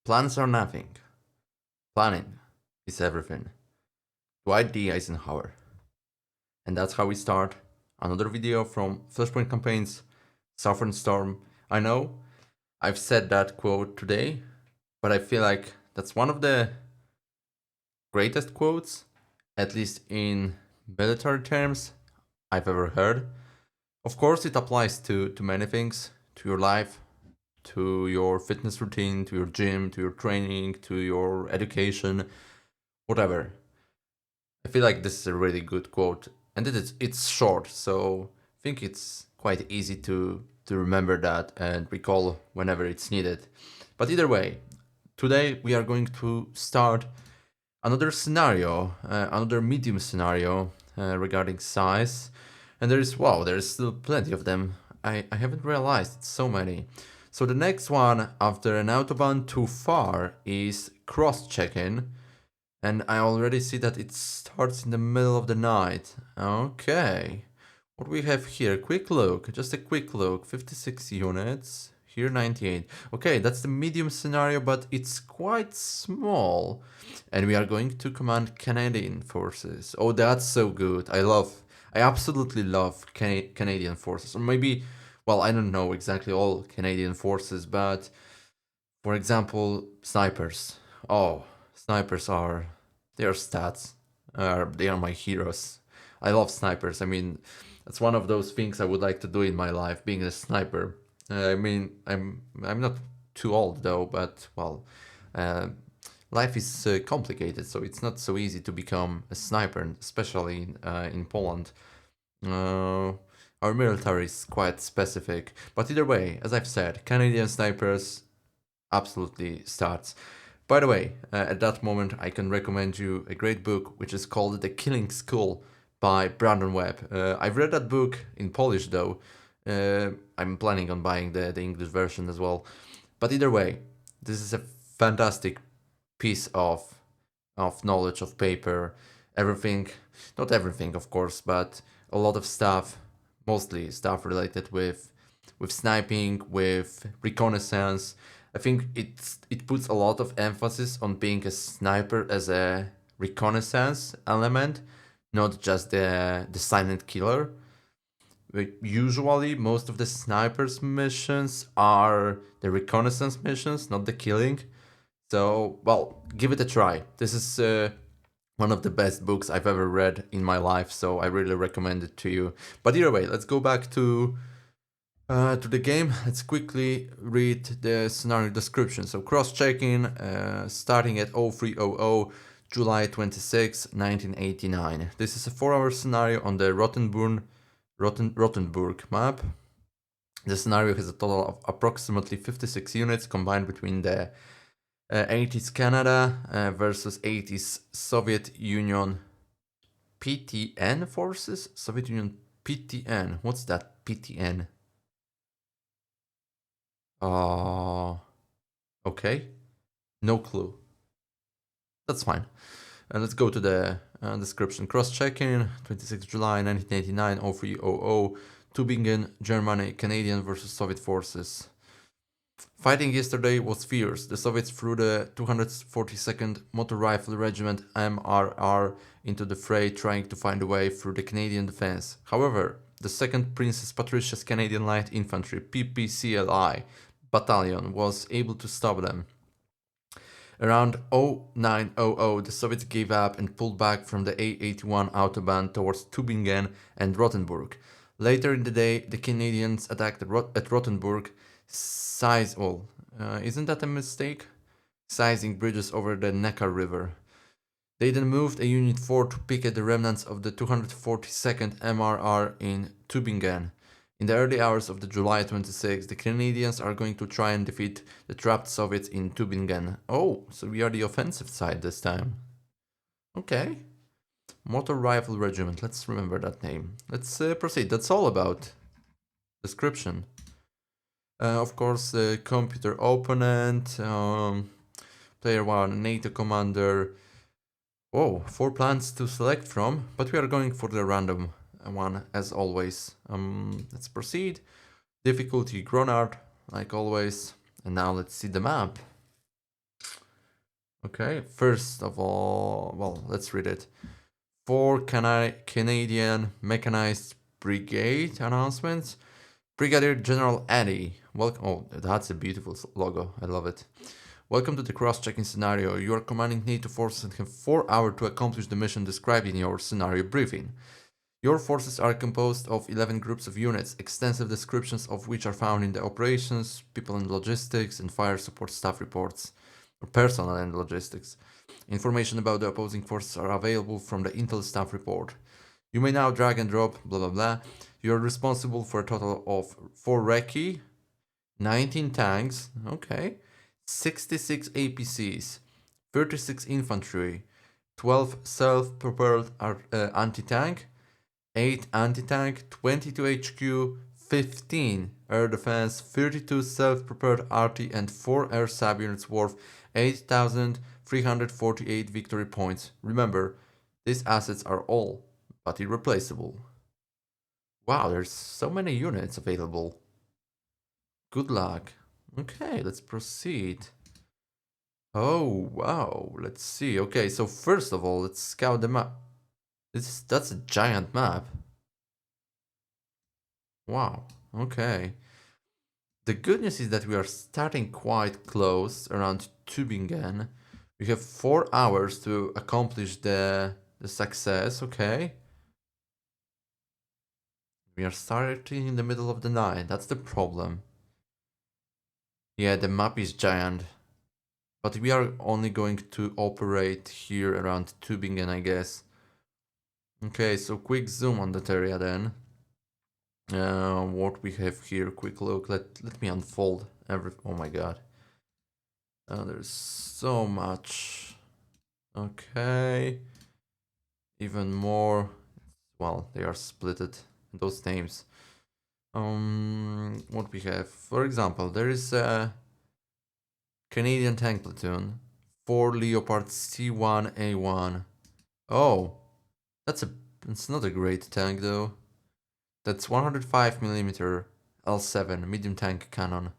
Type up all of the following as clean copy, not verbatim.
Plans are nothing. Planning is everything. Dwight D. Eisenhower. And that's how we start another video from Flashpoint Campaigns Southern Storm. I know I've said that quote today, but I feel like that's one of the greatest quotes, at least in military terms, I've ever heard. Of course, it applies to many things, to your life, to your fitness routine, to your gym, to your training, to your education, whatever. I feel like this is a really good quote, and it's short, so I think it's quite easy to remember that and recall whenever it's needed. But either way, today we are going to start another scenario, another medium scenario regarding size, and there's still plenty of them. I haven't realized it's so many. So the next one after an autobahn too far is cross-checking. And I already see that it starts in the middle of the night. Okay. What we have here? Quick look. Just a quick look. 56 units. Here 98. Okay, that's the medium scenario, but it's quite small. And we are going to command Canadian forces. Oh, that's so good. I absolutely love Canadian forces. Or maybe, well, I don't know exactly all Canadian forces, but for example, snipers. Oh, snipers are their stats. They are my heroes. I love snipers. I mean, that's one of those things I would like to do in my life, being a sniper. I mean, I'm not too old though, but well, uh, life is complicated, so it's not so easy to become a sniper, especially in Poland. Uh, our military is quite specific, but either way, as I've said, Canadian snipers absolutely starts. By the way, at that moment, I can recommend you a great book which is called The Killing School by Brandon Webb. I've read that book in Polish though. I'm planning on buying the English version as well. But either way, this is a fantastic piece of knowledge of paper. Everything, not everything, of course, but a lot of stuff, mostly stuff related with sniping, with reconnaissance. I think it puts a lot of emphasis on being a sniper as a reconnaissance element, not just the silent killer. Usually, most of the snipers missions are the reconnaissance missions, not the killing. So, well, give it a try. This is one of the best books I've ever read in my life, so I really recommend it to you. But either way, let's go back to the game. Let's quickly read the scenario description. So cross-checking, starting at 0300, July 26, 1989. This is a 4-hour scenario on the Rottenburg map. The scenario has a total of approximately 56 units combined between the 80s Canada versus 80s Soviet Union PTN forces? Soviet Union PTN. What's that PTN? Uh, okay. No clue. That's fine. Let's go to the description. Cross-checking, 26 July 1989, 0300, Tübingen, Germany, Canadian versus Soviet forces. Fighting yesterday was fierce. The Soviets threw the 242nd Motor Rifle Regiment MRR into the fray, trying to find a way through the Canadian defense. However, the 2nd Princess Patricia's Canadian Light Infantry PPCLI battalion was able to stop them. Around 0900, the Soviets gave up and pulled back from the A81 autobahn towards Tübingen and Rottenburg. Later in the day, the Canadians attacked at Rottenburg, isn't that a mistake? Sizing bridges over the Neckar River. They then moved a Unit 4 to picket the remnants of the 242nd MRR in Tübingen. In the early hours of the July 26, the Canadians are going to try and defeat the trapped Soviets in Tübingen. Oh, so we are the offensive side this time. Okay. Motor Rifle Regiment, let's remember that name. Let's proceed. That's all about description. Of course, the computer opponent, player 1, NATO commander. Oh, 4 plans to select from, but we are going for the random one as always. Let's proceed. Difficulty Gronard, like always. And now let's see the map. Okay, first of all, well, let's read it. For Canadian Mechanized Brigade announcements. Brigadier General Eddie. Welcome. Oh, that's a beautiful logo. I love it. Welcome to the cross-checking scenario. You are commanding NATO forces and have 4 hours to accomplish the mission described in your scenario briefing. Your forces are composed of 11 groups of units, extensive descriptions of which are found in the operations, people and logistics, and fire support staff reports, or personnel and logistics. Information about the opposing forces are available from the Intel staff report. You may now drag and drop, blah blah blah. You are responsible for a total of 4 recce, 19 tanks, okay, 66 APCs, 36 infantry, 12 self-propelled anti-tank, 8 anti-tank, 22 HQ, 15 air defense, 32 self-propelled RT, and 4 air sub units worth 8,348 victory points. Remember, these assets are all but irreplaceable. Wow, there's so many units available. Good luck. Okay, let's proceed. Oh, wow, let's see. Okay, so first of all, let's scout the map. That's a giant map. Wow, okay. The good news is that we are starting quite close, around Tübingen. We have 4 hours to accomplish the success, okay? We are starting in the middle of the night, that's the problem. Yeah, the map is giant. But we are only going to operate here around Tübingen, I guess. Okay, so quick zoom on that area then. What we have here, quick look. Let me unfold every. Oh my god. There's so much. Okay. Even more. Well, they are splitted. Those names. What we have? For example, there is a Canadian tank platoon. 4 Leopard C1A1. Oh, it's not a great tank though. That's 105mm L7 medium tank cannon.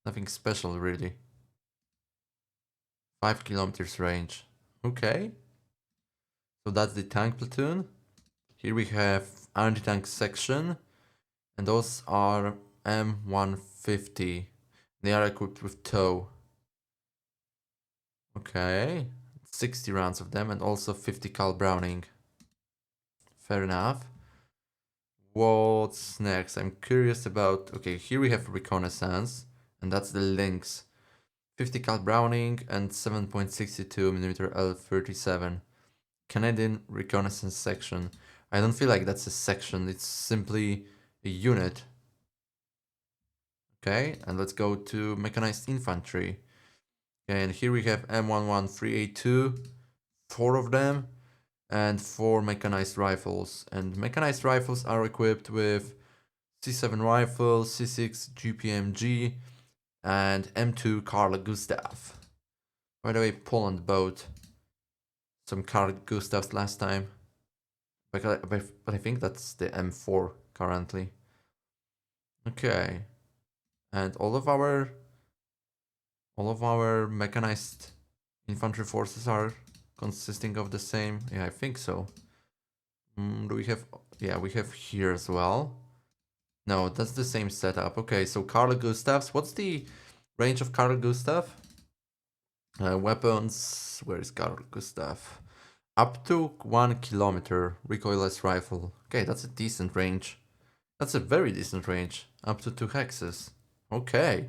Nothing special really. 5 kilometers range. Okay. So that's the tank platoon. Here we have anti-tank section. And those are M150. They are equipped with tow. Okay. 60 rounds of them and also 50 cal Browning. Fair enough. What's next? I'm curious about. Okay, here we have reconnaissance, and that's the Lynx. 50 cal Browning and 7.62mm L37. Canadian reconnaissance section. I don't feel like that's a section, it's simply a unit. Okay, and let's go to mechanized infantry. Okay, and here we have M113A2, 4 of them, and 4 mechanized rifles. And mechanized rifles are equipped with C7 rifle, C6 GPMG, and M2 Carl Gustav. By the way, Poland bought some Carl Gustavs last time, but I think that's the M4 currently. Okay, and all of our mechanized infantry forces are consisting of the same. Yeah, I think so. Do we have? Yeah, we have here as well. No, that's the same setup. Okay, so Carl Gustavs. What's the range of Carl Gustav? Weapons. Where is Carl Gustav? Up to 1 kilometer recoilless rifle. Okay, that's a decent range. That's a very decent range. Up to 2 hexes. Okay,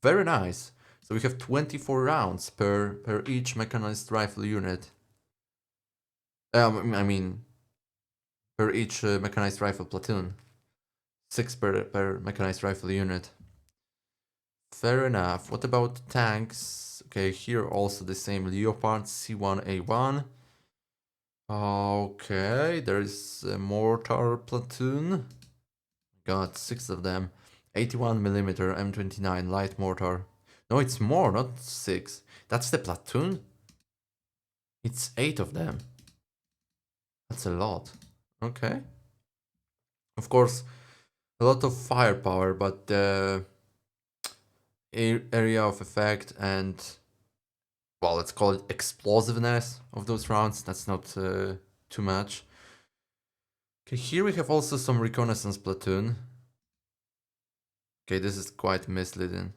very nice. So we have 24 rounds per each mechanized rifle unit. I mean, per each mechanized rifle platoon. 6 per mechanized rifle unit. Fair enough. What about tanks? Okay, here also the same Leopard C1A1. Okay, there's a mortar platoon. Got 6 of them. 81mm M29 light mortar. No, it's more, not 6. That's the platoon? It's 8 of them. That's a lot. Okay. Of course, a lot of firepower, but the area of effect and well, let's call it explosiveness of those rounds. That's not too much. Okay, here we have also some reconnaissance platoon. Okay, this is quite misleading.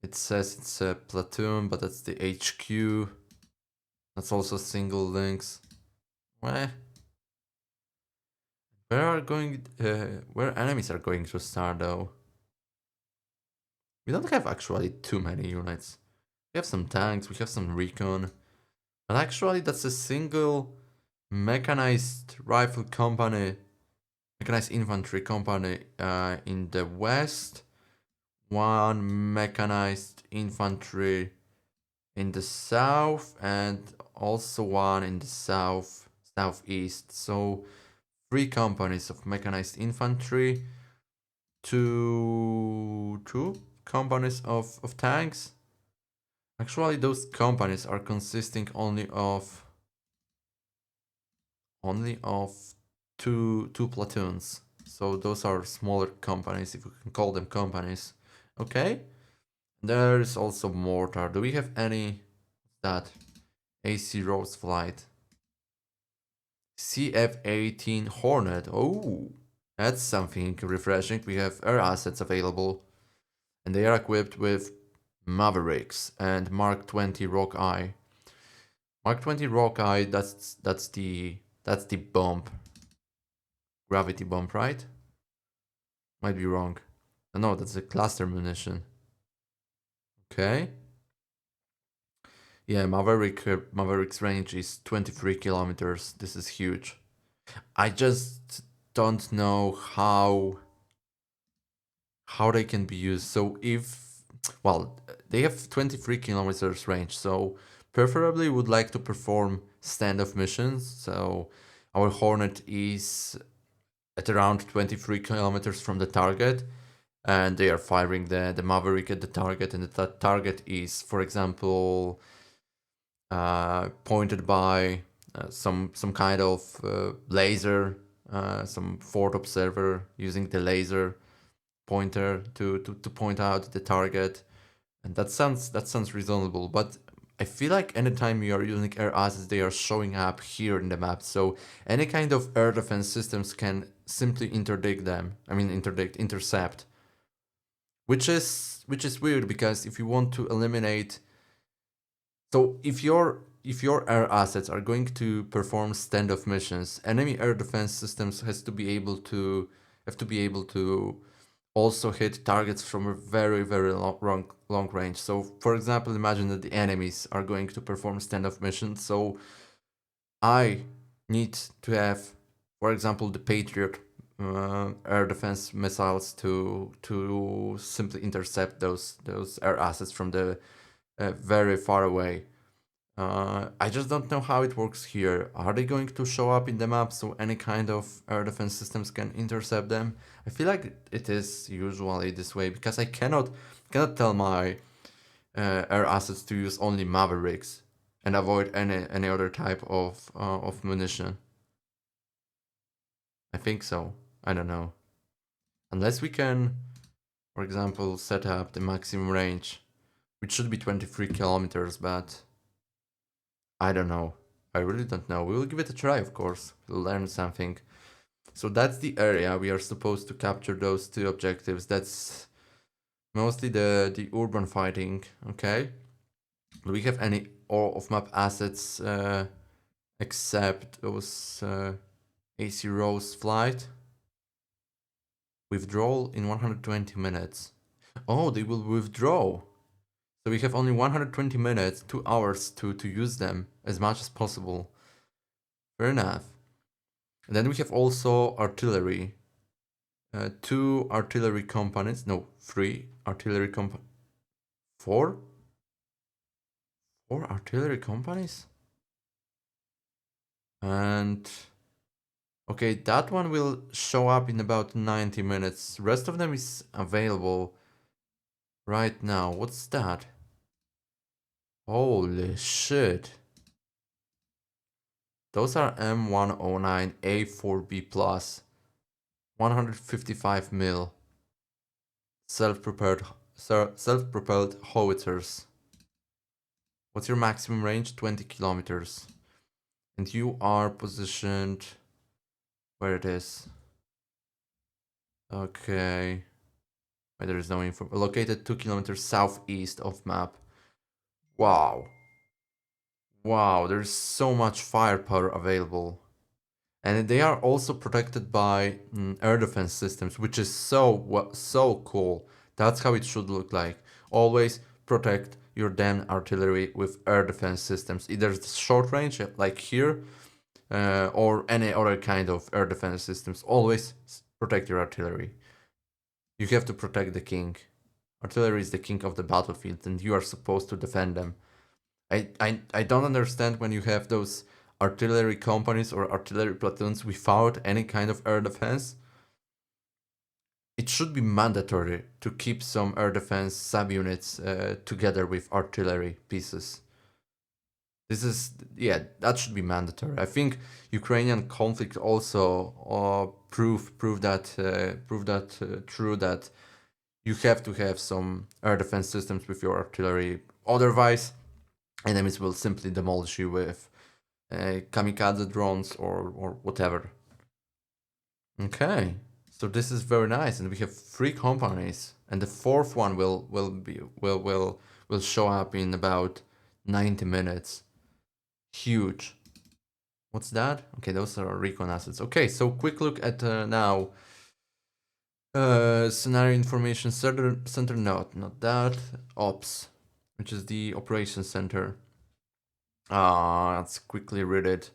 It says it's a platoon, but that's the HQ. That's also single links. Where where enemies are going to start though? We don't have actually too many units. We have some tanks, we have some recon, but actually that's a single mechanized rifle company, mechanized infantry company in the west, one mechanized infantry in the south, and also one in the southeast. So 3 companies of mechanized infantry, two companies of tanks. Actually, those companies are consisting only of two platoons. So those are smaller companies, if we can call them companies. Okay. There is also mortar. Do we have any that AC Rose flight? CF-18 Hornet. Oh, that's something refreshing. We have air assets available, and they are equipped with Mavericks and Mark 20 Rockeye. Mark 20 Rockeye. That's the bomb, gravity bomb, right? Might be wrong. No, that's a cluster munition. Okay. Yeah, Maverick's range is 23 kilometers. This is huge. I just don't know how they can be used. So if, well, they have 23 kilometers range, so preferably would like to perform standoff missions. So our Hornet is at around 23 kilometers from the target, and they are firing the Maverick at the target, and the target is, for example, pointed by some kind of laser, some forward observer using the laser pointer to point out the target, and that sounds reasonable. But I feel like anytime you are using air assets, they are showing up here in the map. So any kind of air defense systems can simply interdict them. I mean, intercept, which is weird, because if you want to eliminate, so if your air assets are going to perform standoff missions, enemy air defense systems have to be able to also hit targets from a very long range. So for example, imagine that the enemies are going to perform standoff missions. So I need to have, for example, the Patriot air defense missiles to simply intercept those air assets from the very far away. I just don't know how it works here. Are they going to show up in the map so any kind of air defense systems can intercept them? I feel like it is usually this way, because I cannot tell my air assets to use only Mavericks and avoid any other type of munition. I think so. I don't know. Unless we can, for example, set up the maximum range, which should be 23 kilometers, but I don't know. I really don't know. We will give it a try, of course. We'll learn something. So that's the area. We are supposed to capture those 2 objectives. That's mostly the urban fighting. Okay. Do we have any all of map assets except those AC Rose flight? Withdrawal in 120 minutes. Oh, they will withdraw. So we have only 120 minutes, 2 hours to use them as much as possible. Fair enough. And then we have also artillery. 2 artillery companies. No, 3 artillery companies. 4? 4 artillery companies? And okay, that one will show up in about 90 minutes. Rest of them is available right now. What's that? Holy shit. Those are M109 A4B plus 155 mil self-propelled howitzers. What's your maximum range? 20 kilometers. And you are positioned where it is. Okay. Where there is no info. Located 2 kilometers southeast of map. Wow. Wow, there's so much firepower available. And they are also protected by air defense systems, which is so cool. That's how it should look like. Always protect your damn artillery with air defense systems, either short range like here, or any other kind of air defense systems. Always protect your artillery. You have to protect the king. Artillery is the king of the battlefield, and you are supposed to defend them. I don't understand when you have those artillery companies or artillery platoons without any kind of air defense. It should be mandatory to keep some air defense subunits together with artillery pieces. This is, yeah, that should be mandatory. I think Ukrainian conflict also prove that true, that you have to have some air defense systems with your artillery. Otherwise, enemies will simply demolish you with kamikaze drones or whatever. Okay, so this is very nice, and we have 3 companies, and the 4th one will show up in about 90 minutes. Huge. What's that? Okay, those are recon assets. Okay, so quick look at now. Scenario information center, not that. Ops, which is the operations center. Let's quickly read it.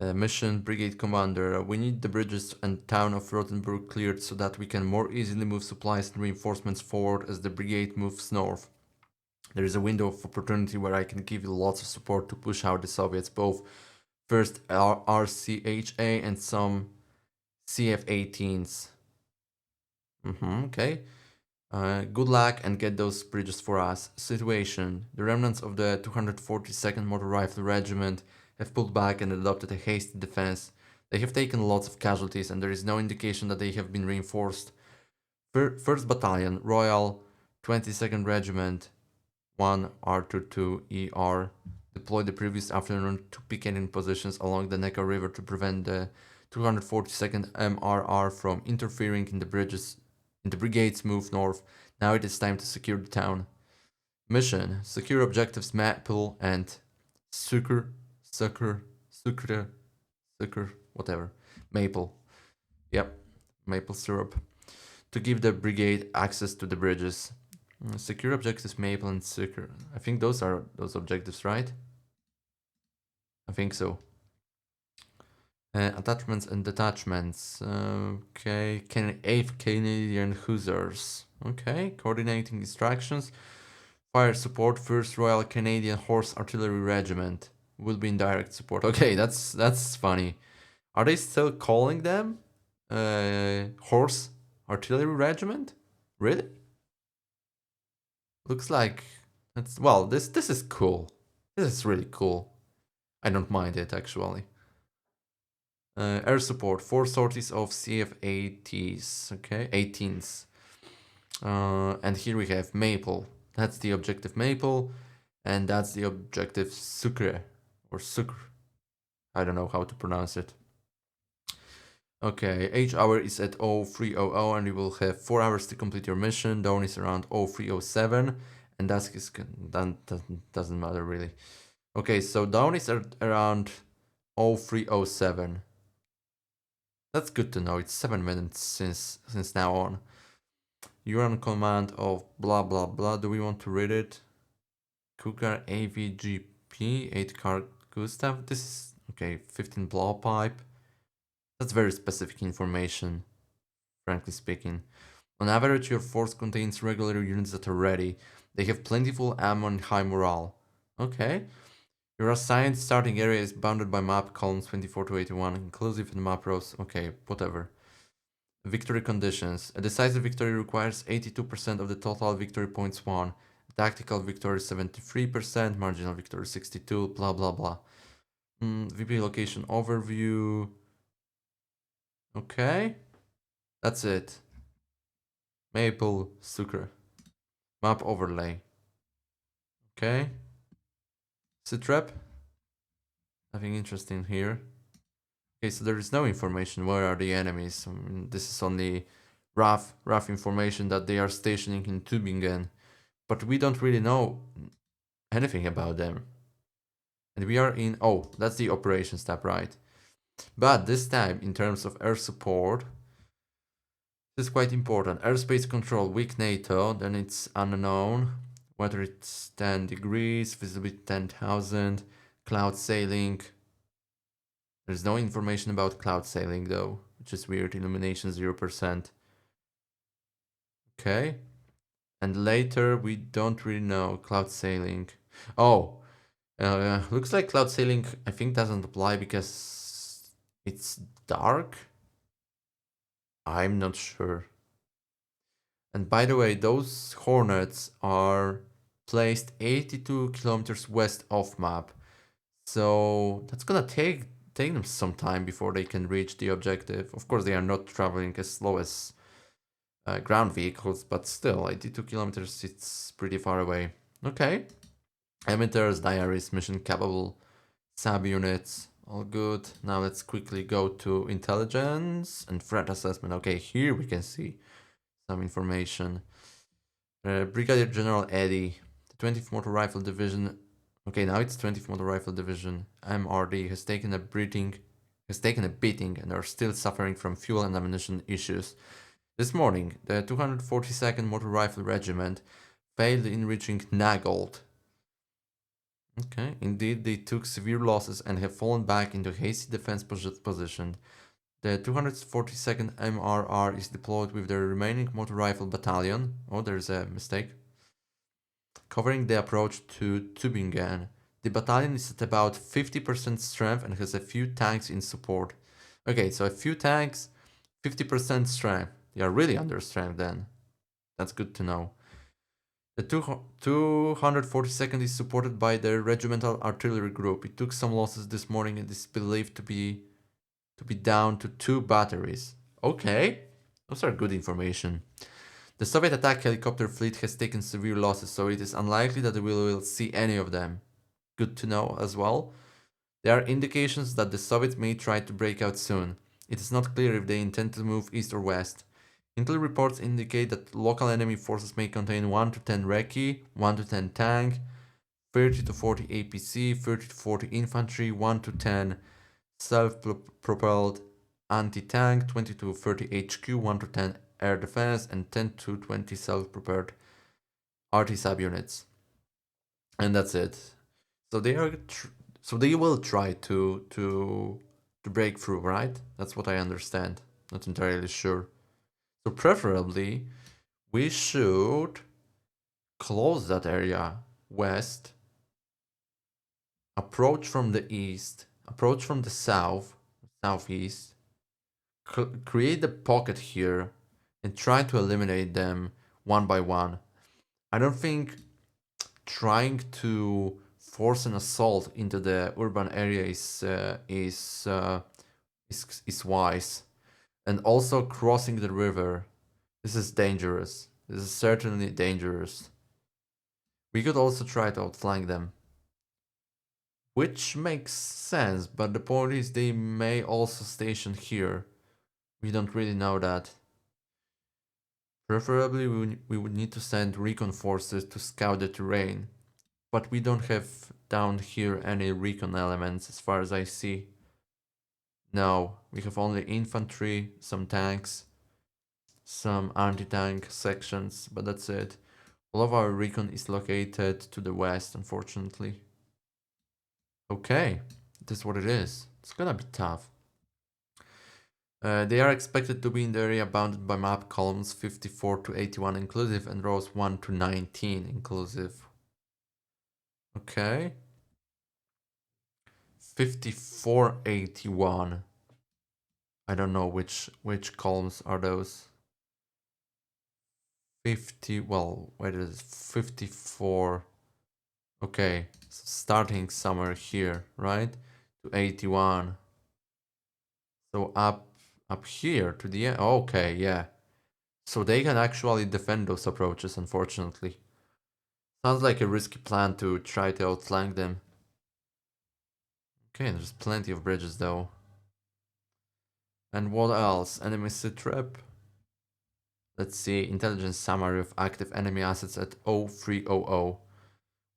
Mission, Brigade Commander. We need the bridges and town of Rothenburg cleared so that we can more easily move supplies and reinforcements forward as the brigade moves north. There is a window of opportunity where I can give you lots of support to push out the Soviets, both first RCHA and some CF-18s. Okay. Good luck and get those bridges for us. Situation. The remnants of the 242nd Motor Rifle Regiment have pulled back and adopted a hasty defense. They have taken lots of casualties and there is no indication that they have been reinforced. 1st Battalion, Royal 22nd Regiment, 1 R22ER, deployed the previous afternoon to picketing positions along the Neckar River to prevent the 242nd MRR from interfering in the brigade's move north. Now it is time to secure the town. Mission: secure objectives Maple and Sucre, whatever. Maple. Yep, maple syrup. To give the brigade access to the bridges. Secure objectives Maple and Sucre. I think those are those objectives, right? I think so. Attachments and detachments. Okay, 8th Canadian Hussars. Okay, coordinating distractions. Fire support, 1st Royal Canadian Horse Artillery Regiment. Will be in direct support. Okay, that's funny. Are they still calling them Horse Artillery Regiment? Really? Looks like that's, well, this is cool. This is really cool. I don't mind it actually. Air support, 4 sorties of CF-80s, okay, 18s. And here we have Maple. That's the objective Maple, and that's the objective Sucre, or Sucre. I don't know how to pronounce it. Okay, H hour is at 0300, and you will have 4 hours to complete your mission. Dawn is around 0307, and dusk is, that doesn't matter really. Okay, so dawn is around 0307. That's good to know. It's 7 minutes since now on. You're on command of blah blah blah. Do we want to read it? Cougar AVGP 8 car Gustav. This is okay. 15 blowpipe. That's very specific information, frankly speaking. On average, your force contains regular units that are ready. They have plentiful ammo and high morale. Okay. Your assigned starting area is bounded by map columns 24 to 81, inclusive in map rows. Okay, whatever. Victory conditions. A decisive victory requires 82% of the total victory points won. Tactical victory 73%, marginal victory 62%, blah blah blah. VP location overview. Okay. That's it. Maple, Sucre. Map overlay. Okay. Sitrep? Nothing interesting here. Okay, so there is no information. Where are the enemies? I mean, this is only rough information that they are stationing in Tübingen. But we don't really know anything about them. And we are in... Oh, that's the operations tab, right? But this tab, in terms of air support, this is quite important. Airspace control, weak NATO, then it's unknown. Whether it's 10 degrees, visibility 10,000, cloud sailing. There's no information about cloud sailing though, which is weird. Illumination 0%. Okay. And later we don't really know cloud sailing. Oh, looks like cloud sailing I think doesn't apply because it's dark. I'm not sure. And by the way, those Hornets are placed 82 kilometers west of map. So that's gonna take them some time before they can reach the objective. Of course, they are not traveling as slow as ground vehicles, but still, 82 kilometers, it's pretty far away. Okay. Emitters, diaries, mission capable, subunits, all good. Now let's quickly go to intelligence and threat assessment. Okay, here we can see some information. Brigadier General Eddy, the 20th Motor Rifle Division. Okay, now it's 20th Motor Rifle Division. MRD has taken a beating, and are still suffering from fuel and ammunition issues. This morning, the 242nd Motor Rifle Regiment failed in reaching Nagold. Okay, indeed, they took severe losses and have fallen back into hasty defense position. The 242nd MRR is deployed with the remaining motor rifle battalion. Oh, there's a mistake. Covering the approach to Tübingen. The battalion is at about 50% strength and has a few tanks in support. Okay, so a few tanks, 50% strength. They are really under strength then. That's good to know. The 242nd is supported by the regimental artillery group. It took some losses this morning and is believed to be down to 2 batteries. Okay, those are good information. The Soviet attack helicopter fleet has taken severe losses, so it is unlikely that we will see any of them. Good to know as well. There are indications that the Soviets may try to break out soon. It is not clear if they intend to move east or west. Intel reports indicate that local enemy forces may contain 1 to 10 Recce, 1 to 10 tank, 30 to 40 APC, 30 to 40 infantry, 1 to 10 self-propelled anti-tank, 20 to 30 HQ, 1 to 10 air defense, and 10 to 20 self-propelled RT subunits. And that's it. So they are so they will try to break through, right? That's what I understand. Not entirely sure. So preferably we should close that area west, approach from the east, approach from the southeast, create the pocket here and try to eliminate them one by one. I don't think trying to force an assault into the urban area is wise. And also crossing the river. This is dangerous. This is certainly dangerous. We could also try to outflank them. Which makes sense, but the point is they may also station here. We don't really know that. Preferably we would need to send recon forces to scout the terrain. But we don't have down here any recon elements as far as I see. No, we have only infantry, some tanks, some anti-tank sections, but that's it. All of our recon is located to the west, unfortunately. Okay, this is what it is. It's gonna be tough. They are expected to be in the area bounded by map columns 54 to 81 inclusive and rows 1 to 19 inclusive. Okay. 5481. I don't know which columns are those. 50, well, wait, it is 54. Okay, so starting somewhere here, right? To 81. So up here to the end. Okay, yeah. So they can actually defend those approaches, unfortunately. Sounds like a risky plan to try to outflank them. Okay, there's plenty of bridges though. And what else? Enemy sit trap. Let's see, intelligence summary of active enemy assets at 0300.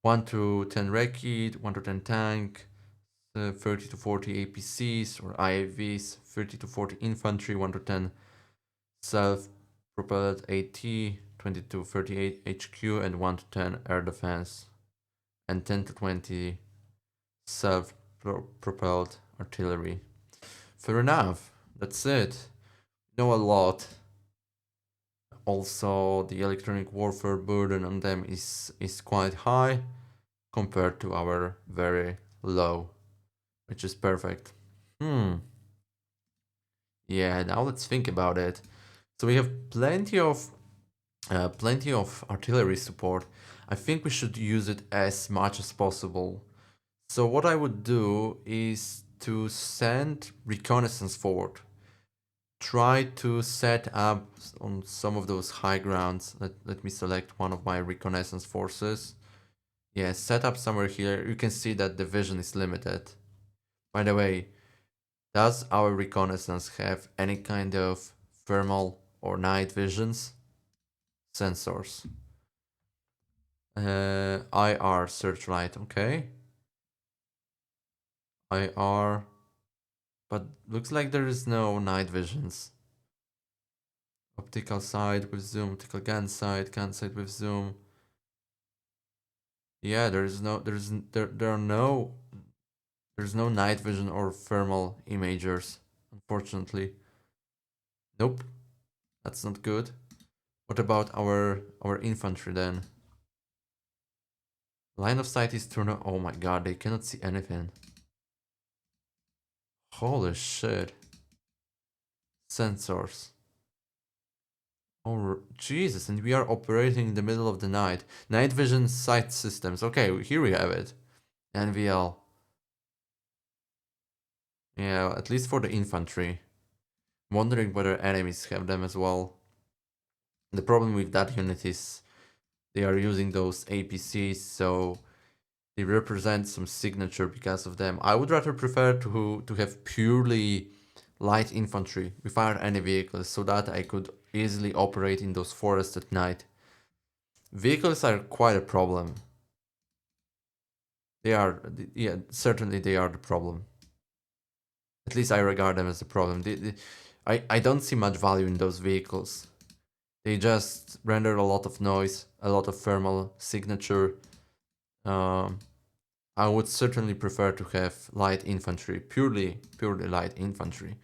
1 to 10 Rekid, 1 to 10 tank, 30 to 40 APCs or IAVs, 30 to 40 infantry, 1 to 10 self-propelled AT, 20 to 38 HQ, and 1 to 10 air defense, and 10 to 20 self-propelled artillery. Fair enough, that's it. Know a lot. Also, the electronic warfare burden on them is quite high compared to our very low, which is perfect. Yeah, now let's think about it. So we have plenty of artillery support. I think we should use it as much as possible. So what I would do is to send reconnaissance forward. Try to set up on some of those high grounds. Let me select one of my reconnaissance forces. Yeah, set up somewhere here. You can see that the vision is limited. By the way, does our reconnaissance have any kind of thermal or night visions? Sensors. IR searchlight, okay. IR, but looks like there is no night visions. Optical side with zoom, optical gun side with zoom. Yeah, there's no night vision or thermal imagers, unfortunately. Nope, that's not good. What about our infantry then? Line of sight is turned on. Oh my god, they cannot see anything. Holy shit. Sensors. Oh, Jesus, and we are operating in the middle of the night. Night vision sight systems. Okay, here we have it. NVL. Yeah, at least for the infantry. Wondering whether enemies have them as well. The problem with that unit is they are using those APCs, so they represent some signature because of them. I would rather prefer to have purely light infantry without any vehicles so that I could easily operate in those forests at night. Vehicles are quite a problem. They are, yeah, certainly they are the problem. At least I regard them as a problem. I don't see much value in those vehicles. They just render a lot of noise, a lot of thermal signature. I would certainly prefer to have light infantry, purely light infantry.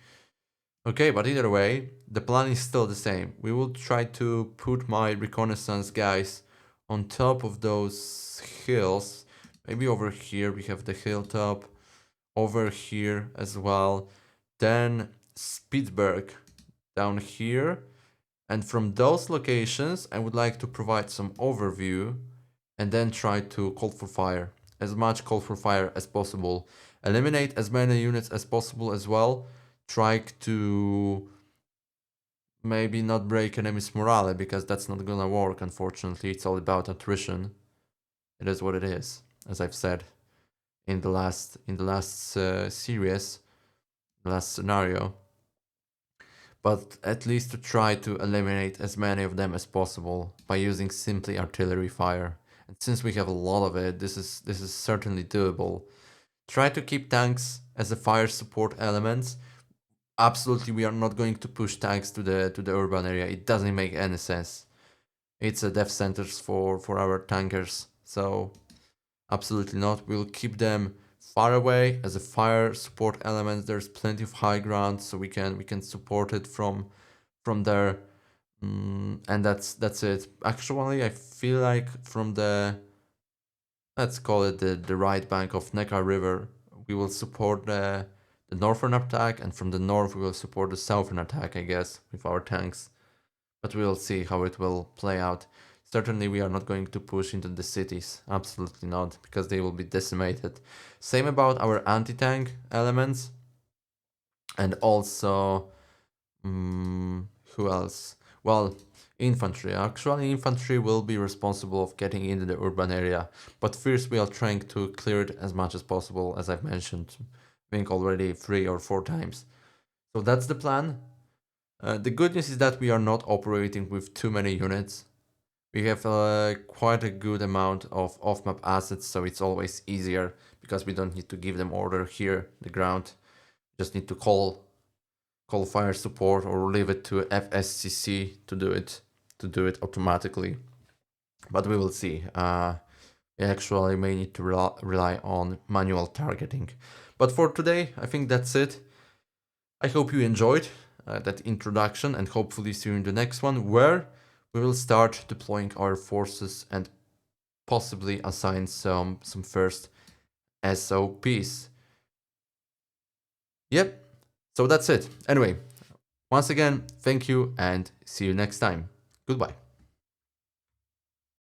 Okay, but either way, the plan is still the same. We will try to put my reconnaissance guys on top of those hills. Maybe over here we have the hilltop. Over here as well. Then Spitzberg down here. And from those locations, I would like to provide some overview and then try to call for fire. As much call for fire as possible. Eliminate as many units as possible as well. Try to maybe not break enemy's morale because that's not gonna work, unfortunately. It's all about attrition. It is what it is, as I've said in the last series, the last scenario. But at least to try to eliminate as many of them as possible by using simply artillery fire. And since we have a lot of it, this is certainly doable. Try to keep tanks as a fire support element. Absolutely, we are not going to push tanks to the urban area. It doesn't make any sense. It's a death sentence for our tankers. So absolutely not. We'll keep them far away as a fire support element. There's plenty of high ground, so we can support it from there. And that's it. Actually, I feel like from the, let's call it the right bank of Neckar River, we will support the northern attack, and from the north we will support the southern attack, I guess, with our tanks. But we'll see how it will play out. Certainly we are not going to push into the cities, absolutely not, because they will be decimated. Same about our anti-tank elements. And also, who else? Well, infantry. Actually, infantry will be responsible of getting into the urban area. But first we are trying to clear it as much as possible, as I've mentioned. I think already 3 or 4 times. So that's the plan. The good news is that we are not operating with too many units. We have quite a good amount of off-map assets, so it's always easier because we don't need to give them order here, the ground. Just need to call fire support or leave it to FSCC to do it automatically. But we will see. We actually may need to rely on manual targeting. But for today, I think that's it. I hope you enjoyed that introduction, and hopefully see you in the next one, where we will start deploying our forces and possibly assign some first SOPs. Yep, so that's it. Anyway, once again, thank you and see you next time. Goodbye.